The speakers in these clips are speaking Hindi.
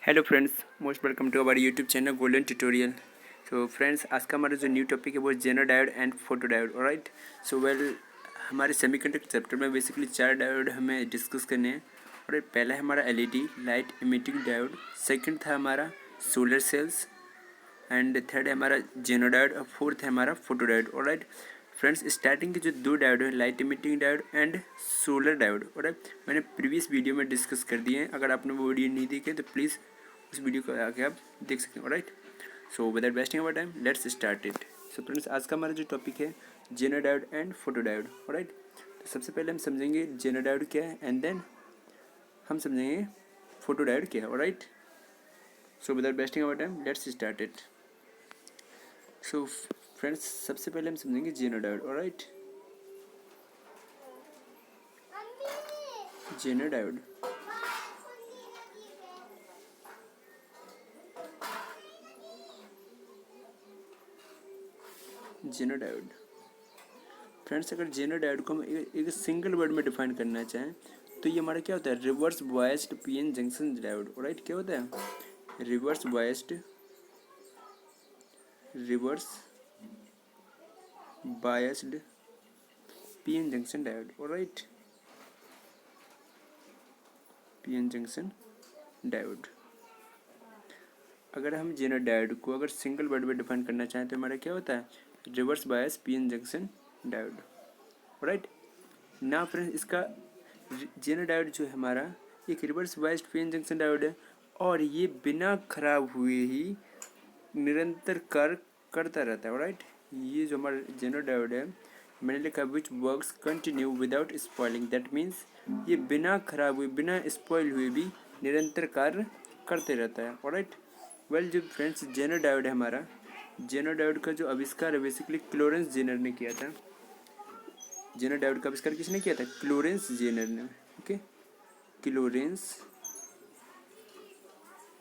Hello friends, most welcome to our YouTube channel golden tutorial. तो फ्रेंड्स, आज का हमारा जो न्यू टॉपिक है वो Zener diode and photo diode. Alright, so हमारे सेमीकंडक्टर चैप्टर में बेसिकली 4 डायोड हमें डिस्कस करने हैं। और पहला है हमारा LED light emitting diode, second था हमारा सोलर सेल्स, एंड थर्ड है हमारा जेनर डायोड, और फोर्थ है हमारा photo diode. Alright friends, starting के जो 2 डायोड है light emitting diode and solar diode, alright मैंने प्रीवियस वीडियो में डिस्कस कर दिए हैं। अगर आपने वो वीडियो नहीं देखे तो प्लीज़ उस वीडियो को आके आप देख सकते हैं। All right, so without wasting our time let's start it. So friends, आज का हमारा जो टॉपिक है Zener diode and photo diode. All right, तो सबसे पहले हम समझेंगे जेनर डायोड क्या है एंड देन हम समझेंगे फोटो डायोड क्या है। All right, so without wasting our time let's start it. So friends, सबसे पहले हम समझेंगे Zener diode. All right, Zener diode Zener diode friends, अगर जेनर डायोड को हम एक सिंगल वर्ड में डिफाइन करना चाहें तो ये हमारा क्या होता है, reverse biased PN junction diode. Alright, क्या होता है, reverse biased PN junction diode. Alright, PN junction diode. अगर हम जेनर डायोड को अगर सिंगल वर्ड में डिफाइन करना चाहें तो हमारा क्या होता है, reverse bias PN junction diode. Right, ना फ्रेंड्स, इसका जेनर डायोड जो है हमारा एक reverse biased PN junction diode है और ये बिना खराब हुए ही निरंतर कार्य करता रहता है। राइट, ये जो हमारा जेनर डायोड है मैंने लिखा which works continue without spoiling, that means ये बिना खराब हुए बिना स्पॉइल हुए भी निरंतर कार्य करते रहता है। ऑलराइट, जो फ्रेंड्स जेनर डायोड है हमारा, जेनर डायोड का जो आविष्कार है बेसिकली क्लोरेंस जेनर ने किया था। जेनर डायोड का आविष्कार किसने किया था, क्लोरेंस जेनर ने। ओके, क्लोरेंस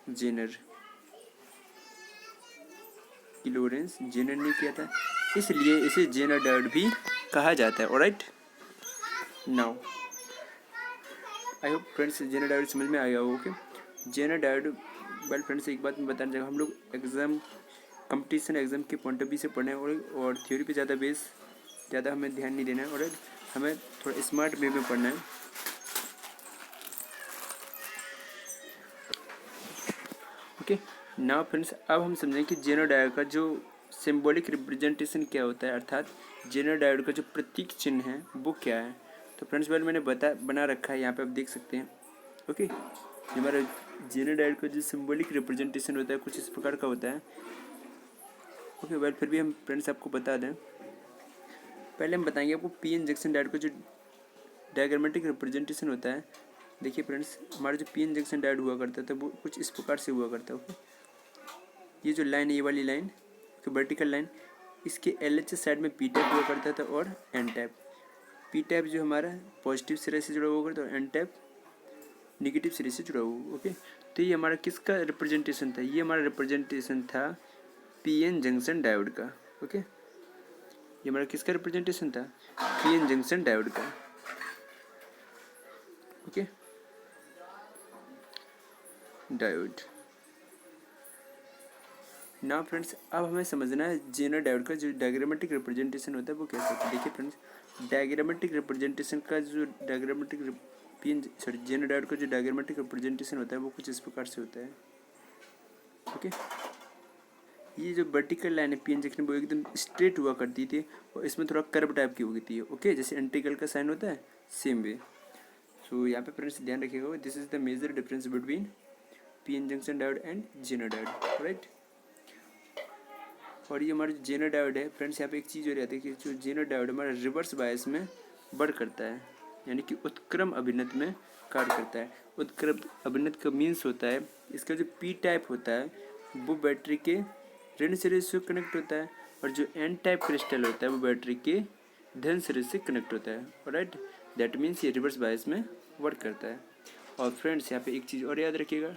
जेनर ने किया था, इसलिए इसे जेनर डायोड भी कहा जाता है। All right, now I hope friends Zener diode समझ में आया होगा। ओके, जेनर डायोड फ्रेंड्स, एक बात मैं बताना चाहूँगा, हम लोग एग्ज़ाम कंपटीशन एग्ज़ाम के पॉइंट ऑफ व्यू से पढ़ना है और थ्योरी पे ज़्यादा हमें ध्यान नहीं देना है। और हमें थोड़ा स्मार्ट वे में पढ़ना है। ओके, नाउ फ्रेंड्स, अब हम समझें कि जेनर डायोड का जो सिंबॉलिक रिप्रेजेंटेशन क्या होता है, अर्थात जेनर डायोड का जो प्रतीक चिन्ह है वो क्या है। तो फ्रेंड्स मैंने बना रखा है, यहाँ पे आप देख सकते हैं। ओके, हमारा जेनर डायोड का जो सिंबॉलिक रिप्रेजेंटेशन होता है कुछ इस प्रकार का होता है। ओके, फिर भी हम फ्रेंड्स आपको बता दें, पहले हम बताएंगे आपको पीएन जंक्शन डायोड का जो डायग्रामेटिक रिप्रेजेंटेशन होता है। देखिए फ्रेंड्स, हमारा जो पीएन जंक्शन डायोड हुआ करता था वो कुछ इस प्रकार से हुआ करता है। ओके, ये जो लाइन है, ये वाली लाइन वर्टिकल लाइन, इसके एलएचएस साइड में पी टाइप हुआ करता था और एन टाइप। पी टाइप जो हमारा पॉजिटिव सिरे से जुड़ा हुआ करता है और एन टाइप निगेटिव सिरे से जुड़ा हुआ। ओके, तो ये हमारा किसका रिप्रेजेंटेशन था, ये हमारा रिप्रेजेंटेशन था पीएन जंक्शन डायोड का। ओके, ये हमारा किसका रिप्रेजेंटेशन था, पीएन जंक्शन डायोड का। Okay, diode. ना फ्रेंड्स, अब हमें समझना है जेनर डायोड का जो डायग्रामेटिक रिप्रेजेंटेशन होता है वो कैसे होता है। देखिए फ्रेंड्स, डायग्रामेटिक रिप्रेजेंटेशन का जो जेनर डायोड का जो डायग्रामेटिक रिप्रेजेंटेशन होता है वो कुछ इस प्रकार से होता है। ओके, ये जो वर्टिकल लाइन है पीएन जंक्शन वो एकदम स्ट्रेट हुआ करती थी और इसमें थोड़ा कर्व टाइप की होती है। ओके, जैसे इंटीग्रल का साइन होता है सेम वे। सो यहाँ पे फ्रेंड्स ध्यान रखिएगा, this is the major difference between PN junction diode and Zener diode. Right, और ये हमारा जेनर डायोड है फ्रेंड्स, यहाँ पे एक चीज़ हो जाती है कि जो जेनर डायोड हमारा रिवर्स बायस में बढ़ करता है, यानी कि उत्क्रम अभिनत में कार्य करता है। उत्क्रम अभिनत का मीन्स होता है, इसका जो पी टाइप होता है वो बैटरी के ऋण सिरे से कनेक्ट होता है और जो एन टाइप क्रिस्टल होता है वो बैटरी के धन सिरे से कनेक्ट होता है। राइट, दैट मीन्स ये रिवर्स बायस में वर्क करता है। और फ्रेंड्स यहाँ पे एक चीज़ और याद रखिएगा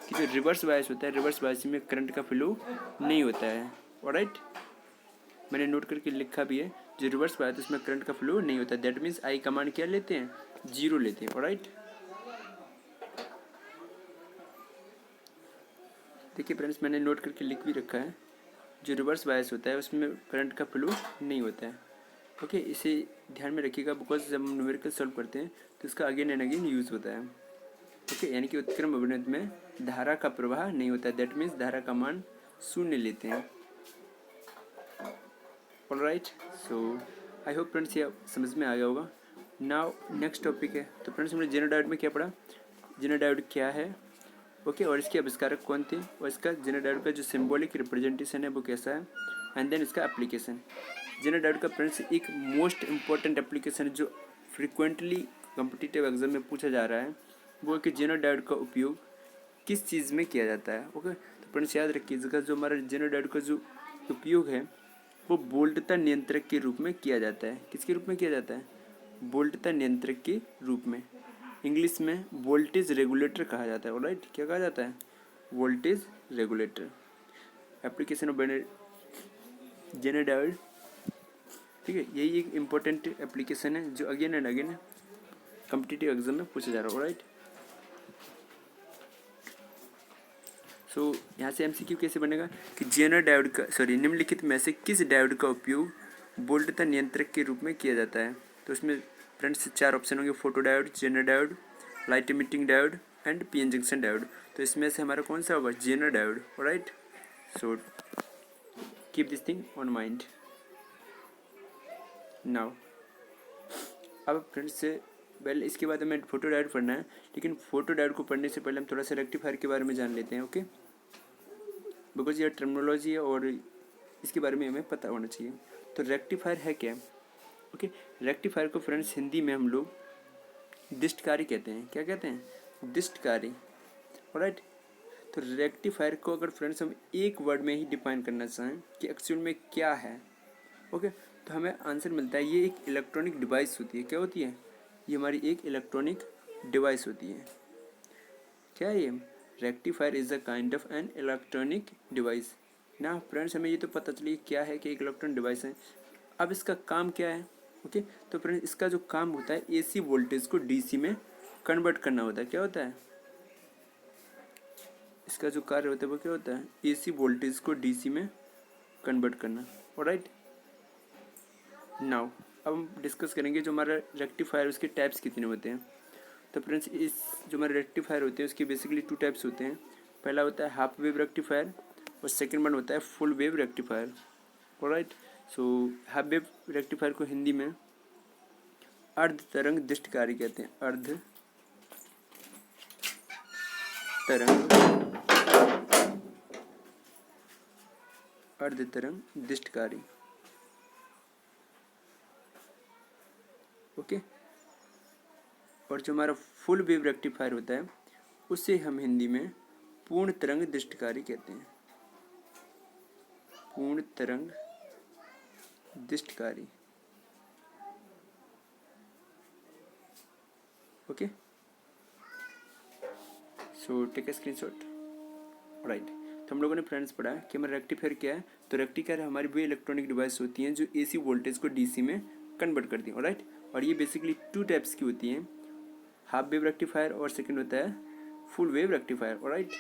कि जो रिवर्स बायस होता है, रिवर्स बायस में करंट का फ्लो नहीं होता है। ऑलराइट, मैंने नोट करके लिखा भी है, जो रिवर्स बायस उसमें करंट का फ्लो नहीं होता, दैट मीन्स आई कमांड क्या लेते हैं, 0 लेते हैं। ऑलराइट, देखिए फ्रेंड्स, मैंने नोट करके लिख भी रखा है, जो रिवर्स बायस होता है उसमें करंट का फ्लो नहीं होता है। ओके, इसे ध्यान में रखिएगा, बिकॉज जब हम न्यूमेरिकल सॉल्व करते हैं तो इसका अगेन एंड अगेन यूज़ होता है। ओके, यानी कि उत्क्रम अभिनत में धारा का प्रवाह नहीं होता है, दैट मीन्स धारा का मान शून्य लेते हैं। ऑलराइट, सो आई होप फ्रेंड्स ये समझ में आ गया होगा। नाउ नेक्स्ट टॉपिक है, तो फ्रेंड्स हमने जेनो डायोड में क्या पढ़ा, जेनो डायोड क्या है, ओके, और इसके आविष्कारक कौन थे, और इसका जेनो डायोड का जो सिंबॉलिक रिप्रेजेंटेशन है वो कैसा है, एंड देन इसका एप्लीकेशन। जेनो डायोड का फ्रेंड्स एक मोस्ट इंपॉर्टेंट एप्लीकेशन जो फ्रिक्वेंटली कॉम्पिटिटिव एग्जाम में पूछा जा रहा है, वो है कि जेनो डायोड का उपयोग किस चीज़ में किया जाता है। ओके, तो फ्रेंड्स याद रखिएगा, जो हमारा जेनो डायोड का जो उपयोग है वो वोल्टता नियंत्रक के रूप में किया जाता है। किसके रूप में किया जाता है, वोल्टता नियंत्रक के रूप में, इंग्लिश में वोल्टेज रेगुलेटर कहा जाता है। ऑलराइट, क्या कहा जाता है, वोल्टेज रेगुलेटर। एप्लीकेशन ऑफ जेनो डायोड, ठीक है, यही एक इम्पोर्टेंट एप्लीकेशन है जो again and again competitive exam में पूछा जा रहा है। ऑलराइट, सो यहाँ से एमसीक्यू कैसे बनेगा कि जेनो डायोड का निम्नलिखित में से किस डायोड का उपयोग वोल्टता नियंत्रक के रूप में किया जाता है। तो उसमें फ्रेंड्स 4 ऑप्शन होंगे, फोटो डायोड, जेनो diode, light emitting diode and PN junction diode. तो इसमें से हमारा कौन सा होगा, जेनो diode. Alright, so keep this thing on mind now. अब फ्रेंड्स से पहले इसके बाद हमें फोटो डायोड पढ़ना है, लेकिन फोटो डायोड को पढ़ने से पहले हम थोड़ा सा रेक्टिफायर के बारे में जान लेते हैं। ओके, बिकॉज ये टर्मिनोलॉजी है और इसके बारे में हमें पता होना चाहिए। तो रेक्टिफायर है क्या, ओके, रेक्टिफायर को फ्रेंड्स हिंदी में हम लोग दिष्टकारी कहते हैं। क्या कहते हैं, दिष्टकारी। ऑलराइट, तो रेक्टिफायर को अगर फ्रेंड्स हम एक वर्ड में ही डिफाइन करना चाहें कि एक्चुअल में क्या है, ओके, तो हमें आंसर मिलता है, ये एक इलेक्ट्रॉनिक डिवाइस होती है। क्या होती है, ये हमारी एक इलेक्ट्रॉनिक डिवाइस होती है। क्या है ये, rectifier is a kind of an electronic device. ना फ्रेंड्स, हमें ये तो पता चलिए क्या है कि एक इलेक्ट्रॉनिक डिवाइस है। अब इसका काम क्या है, ओके, तो फ्रेंड्स इसका जो काम होता है एसी वोल्टेज को डीसी में कन्वर्ट करना होता है। क्या होता है, इसका जो कार्य होता है वो क्या होता है, एसी वोल्टेज को डीसी में कन्वर्ट करना। ऑलराइट, नाउ अब हम डिस्कस करेंगे जो हमारा रेक्टिफायर उसके टाइप्स कितने होते हैं। तो फ्रेंड्स इस जो हमारे रेक्टिफायर होते हैं उसके बेसिकली 2 टाइप्स होते हैं। पहला होता है हाफ वेव रेक्टिफायर और सेकंड वन होता है full wave rectifier. Alright, so half wave rectifier को हिंदी में अर्ध तरंग दिष्टकारी कहते हैं। अर्ध तरंग दिष्टकारी। ओके, और जो हमारा फुल वेव रेक्टिफायर होता है उसे हम हिंदी में पूर्ण तरंग दिष्टकारी कहते हैं। पूर्ण तरंग दिष्टकारी। Okay, so take a screenshot. Right, तो हम लोगों ने फ्रेंड्स पढ़ा कि हमारा रेक्टिफायर क्या है। तो रेक्टिफायर हमारी वो इलेक्ट्रॉनिक डिवाइस होती हैं जो एसी वोल्टेज को डीसी में कन्वर्ट करती हैं। राइट, और ये बेसिकली 2 टाइप्स की होती हैं, हाफ वेव रेक्टिफायर और सेकंड होता है फुल वेव रेक्टिफायर। राइट,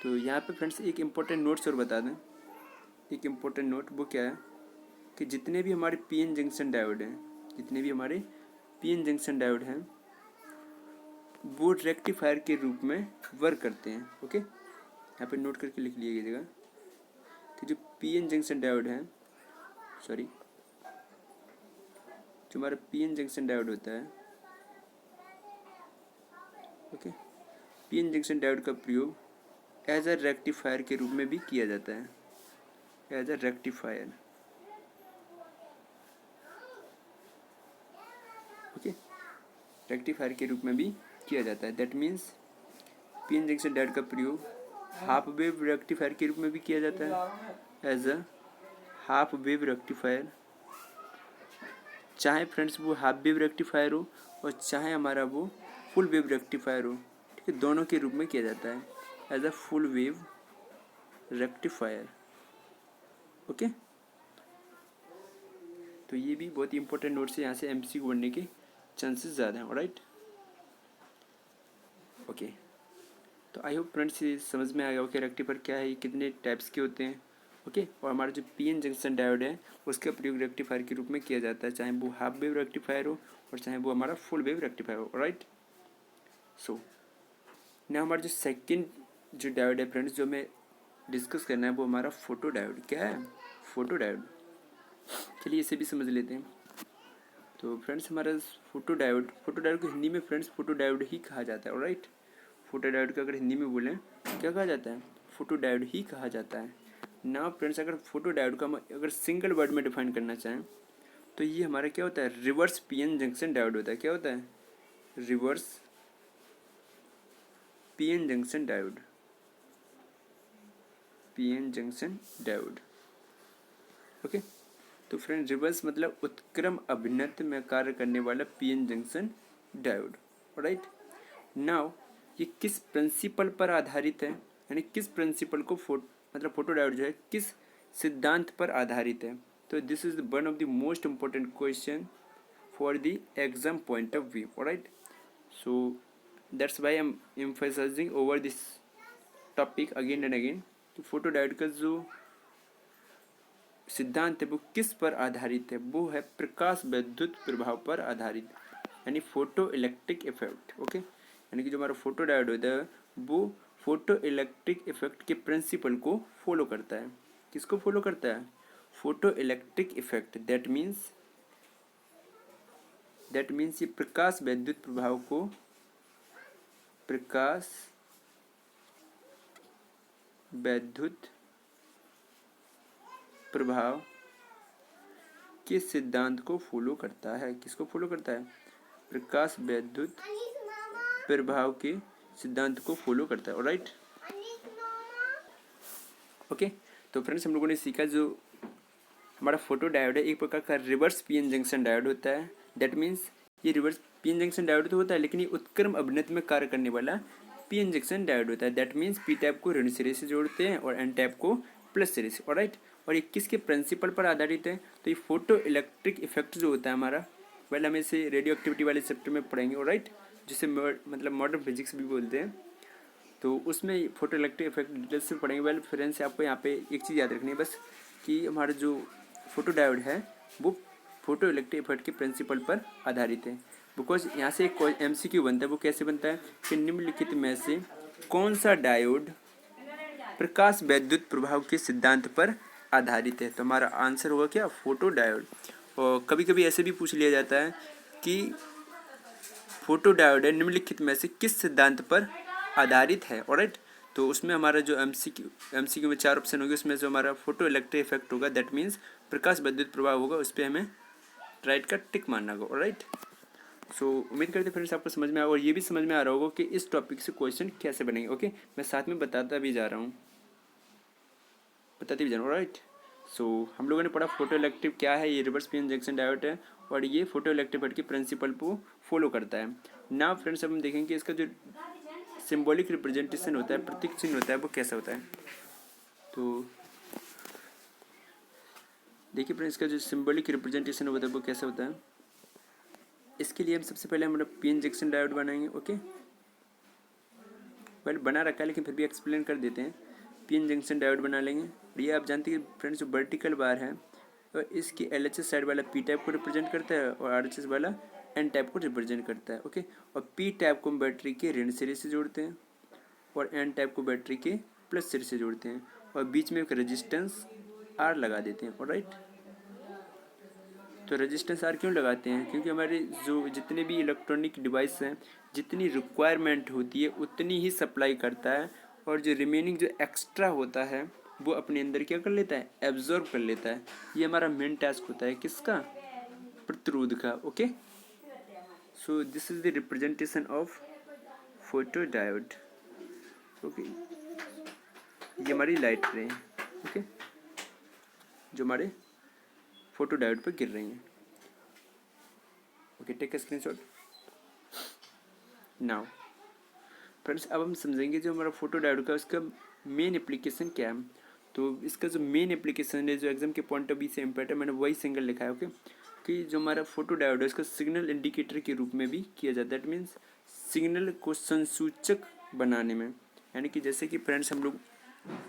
तो यहाँ पे फ्रेंड्स एक इम्पोर्टेंट नोट्स और बता दें। एक इम्पोर्टेंट नोट वो क्या है कि जितने भी हमारे पीएन जंक्शन डायोड हैं, वो रेक्टिफायर के रूप में वर्क करते हैं। ओके, यहाँ पे नोट करके लिख लीजिएगा कि जो पीएन जंक्शन डायोड है, जो हमारा पीएन जंक्शन डायोड होता है, ओके, पीएन जंक्शन डायोड का प्रयोग एज अ रेक्टिफायर के रूप में भी किया जाता है। As a rectifier, okay, rectifier के रूप में भी किया जाता है। That means PN junction diode का प्रयोग हाफ वेव रेक्टिफायर के रूप में भी किया जाता है। As a half wave rectifier, चाहे फ्रेंड्स वो हाफ वेव रेक्टिफायर हो और चाहे हमारा वो फुल वेव रेक्टिफायर हो, ठीक है, दोनों के रूप में किया जाता है as a full wave rectifier. Okay, तो ये भी बहुत ही इंपॉर्टेंट नोट से यहाँ से एमसीक्यू बनने के चांसेस ज़्यादा हैं। ऑलराइट, ओके, तो आई होप फ्रेंड्स ये समझ में आ गया कि रेक्टिफायर क्या है, ये कितने टाइप्स के होते हैं। ओके, और हमारा जो पीएन जंक्शन डायोड है उसका प्रयोग रेक्टिफायर के रूप में किया जाता है, चाहे वो हाफ वेव रेक्टिफायर हो और चाहे वो हमारा फुल वेव रेक्टिफायर हो। राइट, सो ना हमारा जो सेकंड जो डायोड है फ्रेंड्स जो हमें डिस्कस करना है वो हमारा फोटो डायोड। क्या है? Photo diode. चलिए इसे भी समझ लेते हैं। तो फ्रेंड्स हमारा फोटो डायोड को हिंदी में फ्रेंड्स फोटो डायोड ही कहा जाता है। राइट, फोटो डायोड का अगर हिंदी में बोलें क्या कहा जाता है? फोटो डायोड ही कहा जाता है ना फ्रेंड्स। अगर फोटो डायोड का हम अगर सिंगल वर्ड में डिफाइन करना चाहें तो ये हमारा क्या होता है? रिवर्स पीएन जंक्शन डायोड होता है। क्या होता है? Reverse PN junction diode. PN junction diode. Okay, तो फ्रेंड रिवर्स मतलब उत्क्रम अभिन्नत में कार्य करने वाला PN junction diode. Right, now ये किस प्रिंसिपल पर आधारित है, यानी किस प्रिंसिपल को मतलब फोटो डायोड जो है किस सिद्धांत पर आधारित है? तो this is one of the most important question for the exam point of view. Right, so that's why I am emphasising over this topic again and again. तो फोटो डायोड का जो सिद्धांत है वो किस पर आधारित है? वो है प्रकाश विद्युत प्रभाव पर आधारित, यानी फोटो इलेक्ट्रिक इफेक्ट। ओके, यानी कि जो हमारा फोटो डायोड होता है वो फोटो इलेक्ट्रिक इफेक्ट के प्रिंसिपल को फॉलो करता है। किसको फॉलो करता है? Photo electric effect. That means ये प्रकाश विद्युत प्रभाव को प्रकाश विद्युत प्रभाव के सिद्धांत को फॉलो करता है। किसको फॉलो करता है? प्रकाश विद्युत प्रभाव के सिद्धांत को फॉलो करता है। राइट, ओके, तो फ्रेंड्स हम लोगों ने सीखा जो हमारा फोटो डायोड है एक प्रकार का रिवर्स पीएन जंक्शन डायोड होता है। दैट मीन्स ये रिवर्स पीएन जंक्शन डायोड तो होता है लेकिन ये उत्क्रम अभिन्नत में कार्य करने वाला पीएन जंक्शन डायोड होता है। दैट मीन्स पी टाइप को ऋण सिरे से जोड़ते हैं और एन टाइप को प्लस सिरे से। राइट, और ये किसके प्रिंसिपल पर आधारित है? तो ये फोटो इलेक्ट्रिक इफेक्ट जो होता है हमारा, पहले हम इसे रेडियो एक्टिविटी वाले चैप्टर में पढ़ेंगे। राइट, जिसे मतलब मॉडर्न फिजिक्स भी बोलते हैं, तो उसमें फोटो इलेक्ट्रिक इफेक्ट डिटेल्स से पढ़ेंगे। वेल फ्रेंड्स आपको यहाँ पे एक चीज़ याद रखनी है बस कि हमारा जो फोटो डायोड है वो फोटो इलेक्ट्रिक इफेक्ट के प्रिंसिपल पर आधारित है। बिकॉज यहाँ से एक MCQ बनता है, वो कैसे बनता है कि निम्नलिखित में से कौन सा डायोड प्रकाश विद्युत प्रभाव के सिद्धांत पर आधारित है? तो हमारा आंसर होगा क्या? Photo diode. और कभी कभी ऐसे भी पूछ लिया जाता है कि फोटो डायोड है निम्नलिखित में से किस सिद्धांत पर आधारित है। ऑलराइट, तो उसमें हमारा जो MCQ में 4 ऑप्शन होंगे उसमें जो हमारा फोटो इलेक्ट्रिक इफेक्ट होगा दैट मीन्स प्रकाश विद्युत प्रभाव होगा, उस पर हमें राइट का टिक मारना होगा। ऑलराइट, सो उम्मीद करते फ्रेंड्स आपको समझ में आया और ये भी समझ में आ रहा होगा कि इस टॉपिक से क्वेश्चन कैसे बनेंगे। ओके, मैं साथ में बताते भी जा रहा हूँ। ऑलराइट, सो हम लोगों ने पढ़ा फोटो इलेक्ट्रिक क्या है, ये रिवर्स पीएन जंक्शन डायोड है और ये फोटो इलेक्ट्रिक इफेक्ट के प्रिंसिपल को फॉलो करता है। नाउ फ्रेंड्स अब हम देखेंगे कि इसका जो सिंबॉलिक रिप्रेजेंटेशन होता है, प्रतीक चिन्ह होता है, वो कैसा होता है। तो देखिए फ्रेंड्स इसका जो सिंबॉलिक रिप्रेजेंटेशन होता है वो कैसा होता है। इसके लिए हम सबसे पहले हम पीएन जंक्शन डायोड बनाएंगे। ओके, वेल बना रखा है लेकिन फिर भी एक्सप्लेन कर देते हैं। पीएन जंक्शन डायोड बना लेंगे। ये आप जानते हैं फ्रेंड्स जो वर्टिकल बार है और इसकी LHS साइड वाला P टाइप को रिप्रेजेंट करता है और RHS वाला N टाइप को रिप्रेजेंट करता है। ओके, और P टाइप को हम बैटरी के ऋण सिरे से जोड़ते हैं और N टाइप को बैटरी के प्लस सिरे से जोड़ते हैं और बीच में एक रेजिस्टेंस R लगा देते हैं। ऑलराइट, तो रेजिस्टेंस R क्यों लगाते हैं? क्योंकि हमारे जो जितने भी इलेक्ट्रॉनिक डिवाइस हैं जितनी रिक्वायरमेंट होती है उतनी ही सप्लाई करता है और जो रिमेनिंग जो एक्स्ट्रा होता है वो अपने अंदर क्या कर लेता है? एब्जॉर्ब कर लेता है। ये हमारा मेन टास्क होता है किसका? प्रतिरोध का। Okay, so this is the representation of photo diode. Okay, ये हमारी लाइट रे हैं। ओके, जो हमारे फोटो डायोड पर गिर रही हैं। Okay, take a screenshot now. Friends अब हम समझेंगे जो हमारा फोटो डायोड का उसका मेन एप्लीकेशन क्या है। तो इसका जो मेन एप्लीकेशन है जो एग्जाम के पॉइंट ऑफ व्यू से इम्पोर्टेंट है, मैंने वही सिंगल लिखा है। ओके, कि जो हमारा फोटो डायोड है उसका सिग्नल इंडिकेटर के रूप में भी किया जाता है। दैट मीन्स सिग्नल को संसूचक बनाने में यानी कि जैसे कि फ्रेंड्स हम लोग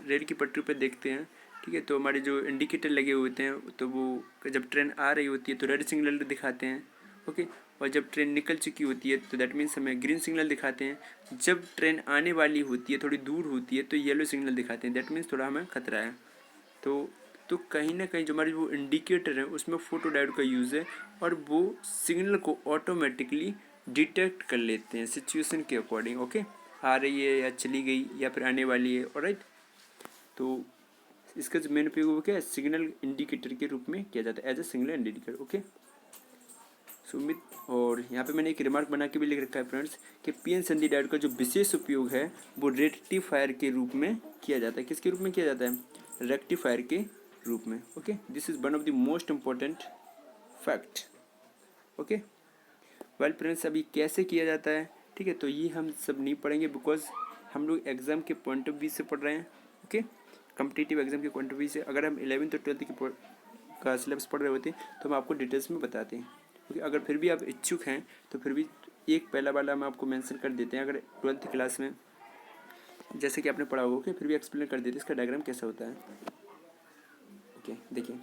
रेल की पटरी पर देखते हैं, ठीक है, तो हमारे जो इंडिकेटर लगे होते हैं तो वो जब ट्रेन आ रही होती है तो रेड सिग्नल दिखाते हैं, ओके, और जब ट्रेन निकल चुकी होती है तो दैट मीन्स हमें ग्रीन सिग्नल दिखाते हैं। जब ट्रेन आने वाली होती है, थोड़ी दूर होती है, तो येलो सिग्नल दिखाते हैं, दैट मीन्स थोड़ा हमें खतरा है। तो कहीं ना कहीं जो हमारी वो इंडिकेटर है उसमें फोटो डायोड का यूज़ है, और वो सिग्नल को ऑटोमेटिकली डिटेक्ट कर लेते हैं सिचुएशन के अकॉर्डिंग, ओके, आ रही है या चली गई या फिर आने वाली है, ऑलराइट। तो इसका जो मेन उपयोग वो क्या है, सिग्नल इंडिकेटर के रूप में किया जाता है, as a signal indicator, okay. Sumit, और यहाँ पे मैंने एक रिमार्क बना के भी लिख रखा है फ्रेंड्स कि पीएन संधि डायोड का जो विशेष उपयोग है वो रेक्टिफायर के रूप में किया जाता है। किसके रूप में किया जाता है? रेक्टिफायर के रूप में, okay. This is one of the most important fact, okay. Well friends, अभी कैसे किया जाता है, ठीक है, तो ये हम सब नहीं पढ़ेंगे बिकॉज हम लोग एग्जाम के पॉइंट ऑफ व्यू से पढ़ रहे हैं, ओके, कम्पिटिटिव एग्जाम के पॉइंट ऑफ व्यू से। अगर हम 11th और 12th का सिलेबस पढ़ रहे होते तो हम आपको डिटेल्स में बताते हैं, क्योंकि अगर फिर भी आप इच्छुक हैं तो फिर भी एक पहला वाला हम आपको मेंशन कर देते हैं। अगर 12th क्लास में जैसे कि आपने पढ़ा होगा, ओके, फिर भी एक्सप्लेन कर देते हैं इसका डायग्राम कैसा होता है, ओके। देखिए,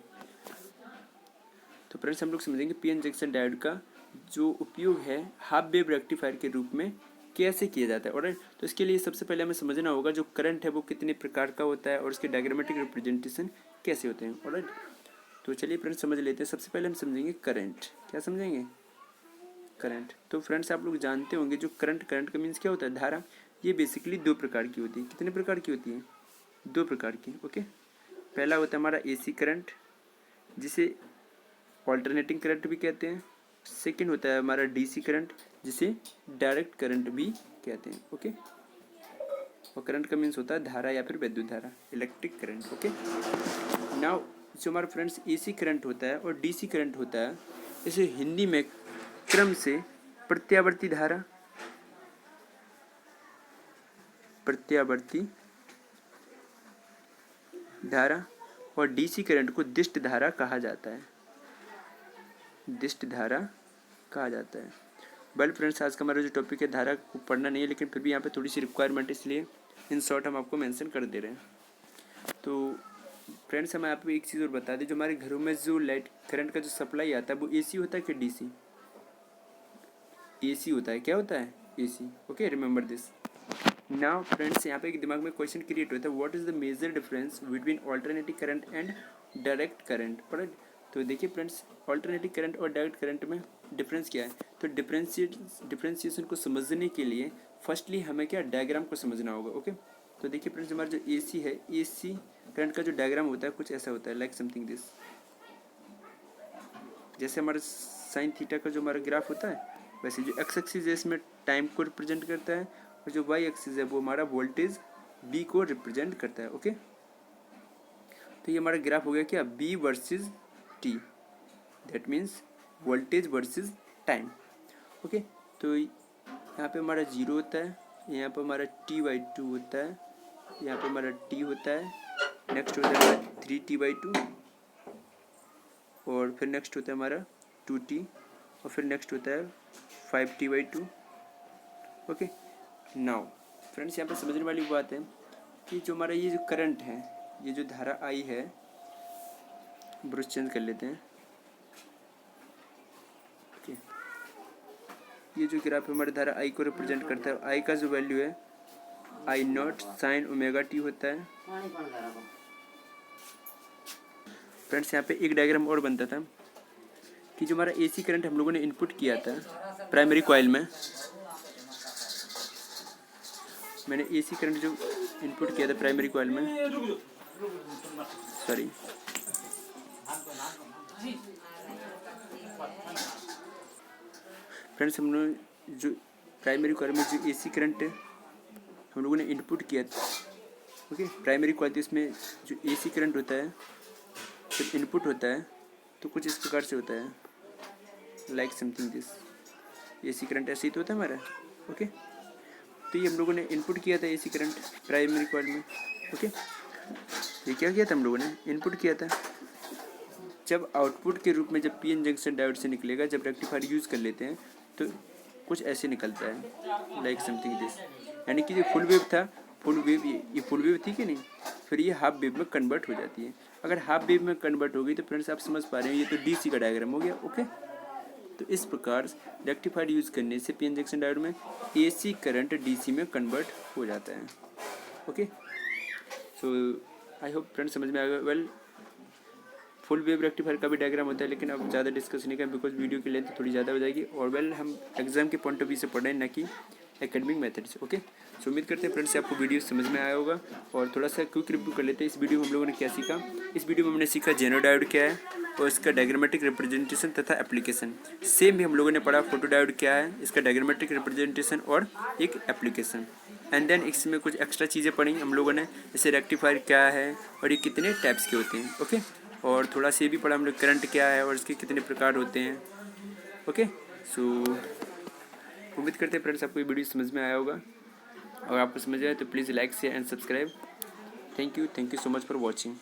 तो फ्रेंड्स हम लोग समझेंगे पीएन जंक्शन डायोड का जो उपयोग है हाफ वेव रेक्टिफायर के रूप में कैसे किया जाता है, ऑलराइट। तो इसके लिए सबसे पहले हमें समझना होगा जो करंट है वो कितने प्रकार का होता है और उसके डायग्रामेटिक रिप्रेजेंटेशन कैसे होते हैं, ऑलराइट। तो चलिए फ्रेंड्स समझ लेते हैं। सबसे पहले हम समझेंगे करंट। क्या समझेंगे? करंट। तो फ्रेंड्स आप लोग जानते होंगे जो करंट का मीन्स क्या होता है? धारा। ये बेसिकली दो प्रकार की होती है। कितने प्रकार की होती है? दो प्रकार की, ओके। पहला होता है हमारा एसी करंट, जिसे ऑल्टरनेटिंग करंट भी कहते हैं। सेकंड होता है हमारा डीसी करंट, जिसे डायरेक्ट करंट भी कहते हैं, ओके। और करंट का मीन्स होता है धारा या फिर विद्युत धारा, इलेक्ट्रिक करंट, ओके। नाउ जो हमारा फ्रेंड्स एसी करंट होता है और डीसी करंट होता है, इसे हिंदी में क्रम से प्रत्यावर्ती धारा, और डीसी करंट को दिष्ट धारा कहा जाता है, दिष्ट धारा कहा जाता है। वेल फ्रेंड्स, आज का हमारा जो टॉपिक है धारा को पढ़ना नहीं है, लेकिन फिर भी यहाँ पे थोड़ी सी रिक्वायरमेंट, इसलिए इन शॉर्ट हम आपको मेंशन कर दे रहे हैं। तो फ्रेंड्स हम आपको एक चीज़ और बता दें, जो हमारे घरों में जो लाइट करंट का जो सप्लाई आता है वो एसी होता है कि डीसी? एसी होता है। क्या होता है? AC, okay, remember this. Now friends, यहाँ पे एक दिमाग में क्वेश्चन क्रिएट होता है, what is the major difference between alternative current and direct current, right. तो देखिए फ्रेंड्स, ऑल्टरनेटिव करंट और डायरेक्ट करंट में डिफरेंस क्या है? तो डिफरेंशिएशन को समझने के लिए फर्स्टली हमें क्या डायग्राम को समझना होगा, ओके। तो देखिए फ्रेंड्स, हमारा जो एसी है, एसी करंट का जो डायग्राम होता है कुछ ऐसा होता है, लाइक समथिंग दिस। जैसे हमारा साइन थीटा का जो हमारा ग्राफ होता है, वैसे जो एक्स एक्सिस है इसमें टाइम को रिप्रेजेंट करता है, और जो वाई एक्सिस है वो हमारा वोल्टेज बी को रिप्रेजेंट करता है, ओके। तो ये हमारा ग्राफ हो गया क्या? V versus T, that means voltage versus time, okay. तो यहाँ पे हमारा 0 होता है, यहाँ पे हमारा t/2 होता है, यहाँ पे हमारा t होता है, नेक्स्ट होता है हमारा 3t/2, और फिर नेक्स्ट होता है हमारा 2t, और फिर नेक्स्ट होता है 5t/2, ओके। नाउ फ्रेंड्स, यहाँ पे समझने वाली बात है कि जो हमारा ये जो करंट है, ये जो धारा आई है, ब्रश चेंज कर लेते हैं, ओके। ये जो ग्राफ हमारी धारा आई को रिप्रेजेंट करता है, आई का जो वैल्यू है I0 sin ओमेगा टी होता है। फ्रेंड्स, यहाँ पे एक डायग्राम और बनता था कि जो हमारा एसी करंट हम लोगों ने इनपुट किया था प्राइमरी कॉइल में, मैंने एसी करंट जो इनपुट किया था प्राइमरी कॉइल में, सॉरी, फ्रेंड्स, हम लोग जो प्राइमरी कॉइल में जो एसी करंट हम लोगों ने इनपुट किया था, ओके, प्राइमरी कॉइल, तो इसमें जो एसी करंट होता है जब इनपुट होता है तो कुछ इस प्रकार से होता है, like something this. AC current ऐसे ही तो होता है हमारा, ओके। तो ये हम लोगों ने इनपुट किया था एसी करंट प्राइमरी कॉइल में, ओके। ये क्या किया था हम लोगों ने? इनपुट किया था। जब आउटपुट के रूप में जब पीएन जंक्शन डायोड से निकलेगा, जब रेक्टिफायर यूज़ कर लेते हैं तो कुछ ऐसे निकलता है, लाइक समथिंग दिस। यानी कि जो फुल फुल वेव, ये फुल वेव थी कि नहीं, फिर ये हाफ वेव में कन्वर्ट हो जाती है। अगर हाफ वेव में कन्वर्ट हो गई तो फ्रेंड्स आप समझ पा रहे हो, ये तो डीसी का डायग्राम हो गया। ओके, तो इस प्रकार रेक्टिफायर यूज़ करने से पीएन जंक्शन डायोड में एसी करंट डीसी में कन्वर्ट हो जाता है। ओके, सो आई होप फ्रेंड्स समझ में आ गया। वेल, फुल वेव रेक्टिफायर का भी डायग्राम होता है, लेकिन अब ज़्यादा डिस्कस नहीं करें बिकॉज वीडियो की लेंथ थोड़ी ज़्यादा हो जाएगी, और वेल हम एग्जाम के पॉइंट ऑफ व्यू से पढ़ रहे हैं, ना कि एकेडमिक मेथड से। ओके, सो उम्मीद करते हैं फ्रेंड्स आपको वीडियो समझ में आया होगा। और थोड़ा सा क्विक रिव्यू कर लेते हैं, इस वीडियो में हम लोगों ने क्या सीखा। इस वीडियो में हमने सीखा जेनो डायोड क्या है और इसका डायग्रामेटिक रिप्रेजेंटेशन तथा एप्लीकेशन। सेम भी हम लोगों ने पढ़ा फोटो डायोड क्या है, इसका डायग्रामेटिक रिप्रेजेंटेशन और एक एप्लीकेशन। एंड देन इसमें कुछ एक्स्ट्रा चीज़ें पढ़ी हम लोगों ने, जैसे रेक्टिफायर क्या है और ये कितने टाइप्स के होते हैं। ओके, और थोड़ा सा ये भी पढ़ा हम लोग करंट क्या है और इसके कितने प्रकार होते हैं। ओके, सो उम्मीद करते हैं फ्रेंड्स आपको ये वीडियो समझ में आया होगा, और आपको समझ आए तो please like share and subscribe. Thank you so much for watching.